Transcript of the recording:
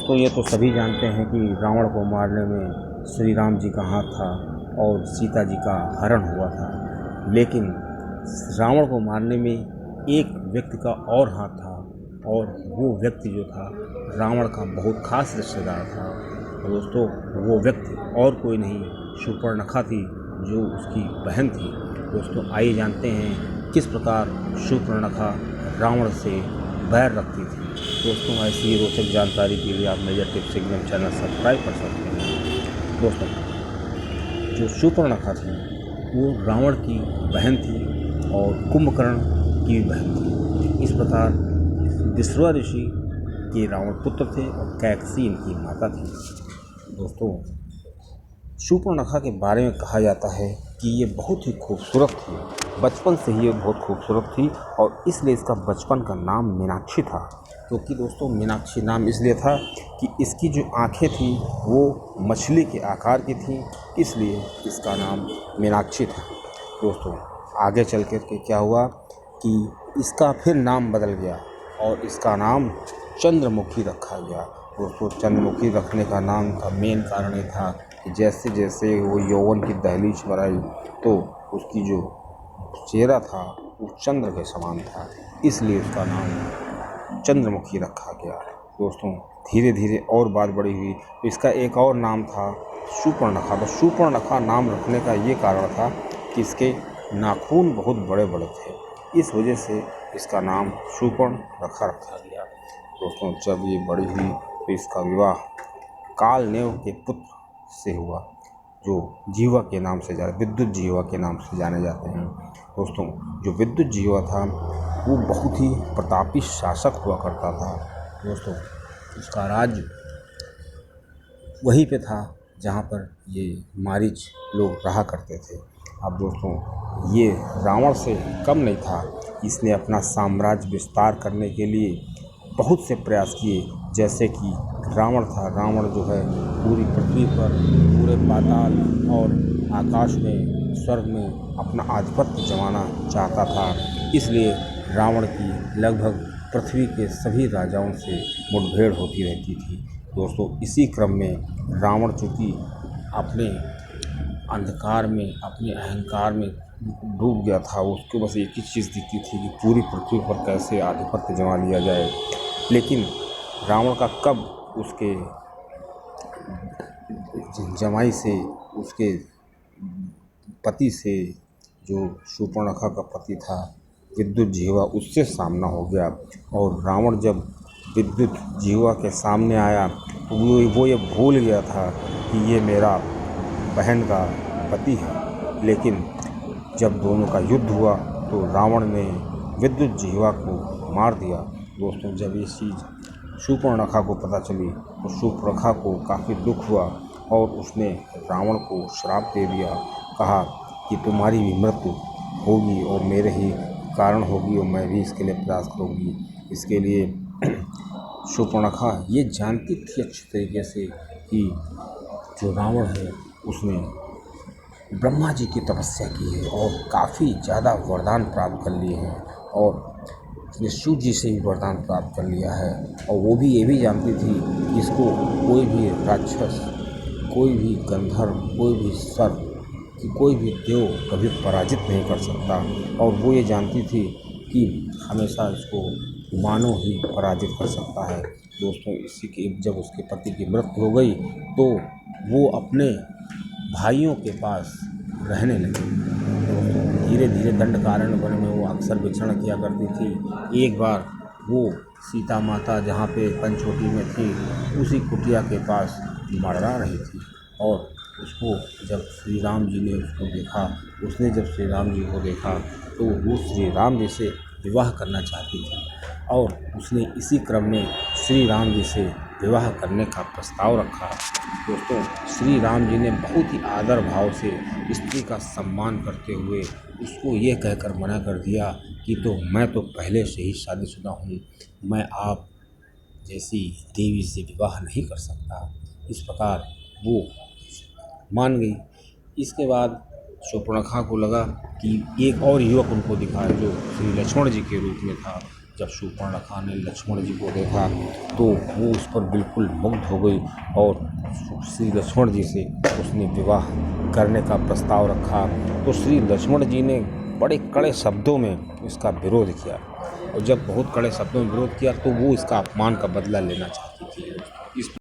दोस्तों ये तो सभी जानते हैं कि रावण को मारने में श्री राम जी का हाथ था और सीता जी का हरण हुआ था। लेकिन रावण को मारने में एक व्यक्ति का और हाथ था और वो व्यक्ति जो था रावण का बहुत खास रिश्तेदार था। तो दोस्तों वो व्यक्ति और कोई नहीं शूर्पणखा थी, जो उसकी बहन थी। दोस्तों आइए जानते हैं किस प्रकार शूर्पणखा रावण से बैर रखती थी। दोस्तों ऐसी ही रोचक जानकारी के लिए आप major tips signal channel subscribe कर सकते हैं। दोस्तों जो शूर्पणखा थी वो रावण की बहन थी और कुंभकर्ण की बहन थी। इस प्रकार विश्रवा ऋषि के रावण पुत्र थे और कैकसी इनकी माता थी। दोस्तों शूर्पणखा के बारे में कहा जाता है कि ये बहुत ही खूबसूरत थी, बचपन से ही ये बहुत खूबसूरत थी और इसलिए इसका बचपन का नाम मीनाक्षी था। क्योंकि दोस्तों मीनाक्षी नाम इसलिए था कि इसकी जो आँखें थी वो मछली के आकार की थी, इसलिए इसका नाम मीनाक्षी था। दोस्तों आगे चल कर के क्या हुआ कि इसका फिर नाम बदल गया और इसका नाम चंद्रमुखी रखा गया। दोस्तों चंद्रमुखी रखने का नाम का मेन कारण ये था कि जैसे जैसे वो यौवन की दहलीज पर आई तो उसकी जो चेहरा था वो चंद्र के समान था, इसलिए उसका नाम चंद्रमुखी रखा गया। दोस्तों धीरे धीरे और बात बड़ी हुई तो इसका एक और नाम था शूर्पणखा। तो शूर्पणखा नाम रखने का ये कारण था कि इसके नाखून बहुत बड़े बड़े थे, इस वजह से इसका नाम शूर्पणखा रखा गया। दोस्तों जब ये बड़ी हुई तो इसका विवाह कालनेव के पुत्र से हुआ, जो जीवा के नाम से विद्युत जीवा के नाम से जाने जाते हैं। दोस्तों जो विद्युत जीवा था वो बहुत ही प्रतापी शासक हुआ करता था। दोस्तों उसका राज्य वहीं पे था जहाँ पर ये मारीच लोग रहा करते थे। अब दोस्तों ये रावण से कम नहीं था, इसने अपना साम्राज्य विस्तार करने के लिए बहुत से प्रयास किए। जैसे कि रावण था, रावण जो है पूरी पृथ्वी पर, पूरे पाताल और आकाश में, स्वर्ग में अपना आधिपत्य जमाना चाहता था। इसलिए रावण की लगभग पृथ्वी के सभी राजाओं से मुठभेड़ होती रहती थी। दोस्तों इसी क्रम में रावण चूँकि अपने अंधकार में, अपने अहंकार में डूब गया था, उसको बस एक ही चीज़ दिखती थी कि पूरी पृथ्वी पर कैसे आधिपत्य जमा लिया जाए। लेकिन रावण का कब उसके जमाई से, उसके पति से, जो शूर्पणखा का पति था विद्युत जीवा, उससे सामना हो गया। और रावण जब विद्युत जीवा के सामने आया तो वो ये भूल गया था कि ये मेरा बहन का पति है। लेकिन जब दोनों का युद्ध हुआ तो रावण ने विद्युत जीवा को मार दिया। दोस्तों जब ये चीज़ शूर्पणखा को पता चली तो शूर्पणखा को काफ़ी दुख हुआ और उसने रावण को श्राप दे दिया, कहा कि तुम्हारी भी मृत्यु होगी और मेरे ही कारण होगी और मैं भी इसके लिए प्रयास करूँगी। इसके लिए शूर्पणखा ये जानती थी अच्छी तरीके से कि जो रावण है उसने ब्रह्मा जी की तपस्या की है और काफ़ी ज़्यादा वरदान प्राप्त कर लिए हैं और उसने शिव जी से भी वरदान प्राप्त कर लिया है। और वो भी ये भी जानती थी कि इसको कोई भी राक्षस, कोई भी गंधर्व, कोई भी सर्प कि कोई भी देव कभी पराजित नहीं कर सकता। और वो ये जानती थी कि हमेशा इसको मानव ही पराजित कर सकता है। दोस्तों इसी के जब उसके पति की मृत्यु हो गई तो वो अपने भाइयों के पास रहने लगी। दोस्तों धीरे धीरे दंडकारण्य वन में वो अक्सर विचरण किया करती थी। एक बार वो सीता माता जहाँ पे पंचवटी में थी उसी कुटिया के पास मड़रा रही थी और उसको जब श्री राम जी ने उसको देखा, उसने जब श्री राम जी को देखा तो वो श्री राम जी से विवाह करना चाहती थी और उसने इसी क्रम में श्री राम जी से विवाह करने का प्रस्ताव रखा। दोस्तों श्री राम जी ने बहुत ही आदर भाव से स्त्री का सम्मान करते हुए उसको ये कहकर मना कर दिया कि तो मैं तो पहले से ही शादीशुदा हूँ, मैं आप जैसी देवी से विवाह नहीं कर सकता। इस प्रकार वो मान गई। इसके बाद शूर्पणखा को लगा कि एक और युवक उनको दिखा जो श्री लक्ष्मण जी के रूप में था, जब शूर्पणखा ने लक्ष्मण जी को देखा तो वो उस पर बिल्कुल मुग्ध हो गई और श्री लक्ष्मण जी से उसने विवाह करने का प्रस्ताव रखा। तो श्री लक्ष्मण जी ने बड़े कड़े शब्दों में इसका विरोध किया, और जब बहुत कड़े शब्दों में विरोध किया तो वो इसका अपमान का बदला लेना चाहती थी। इस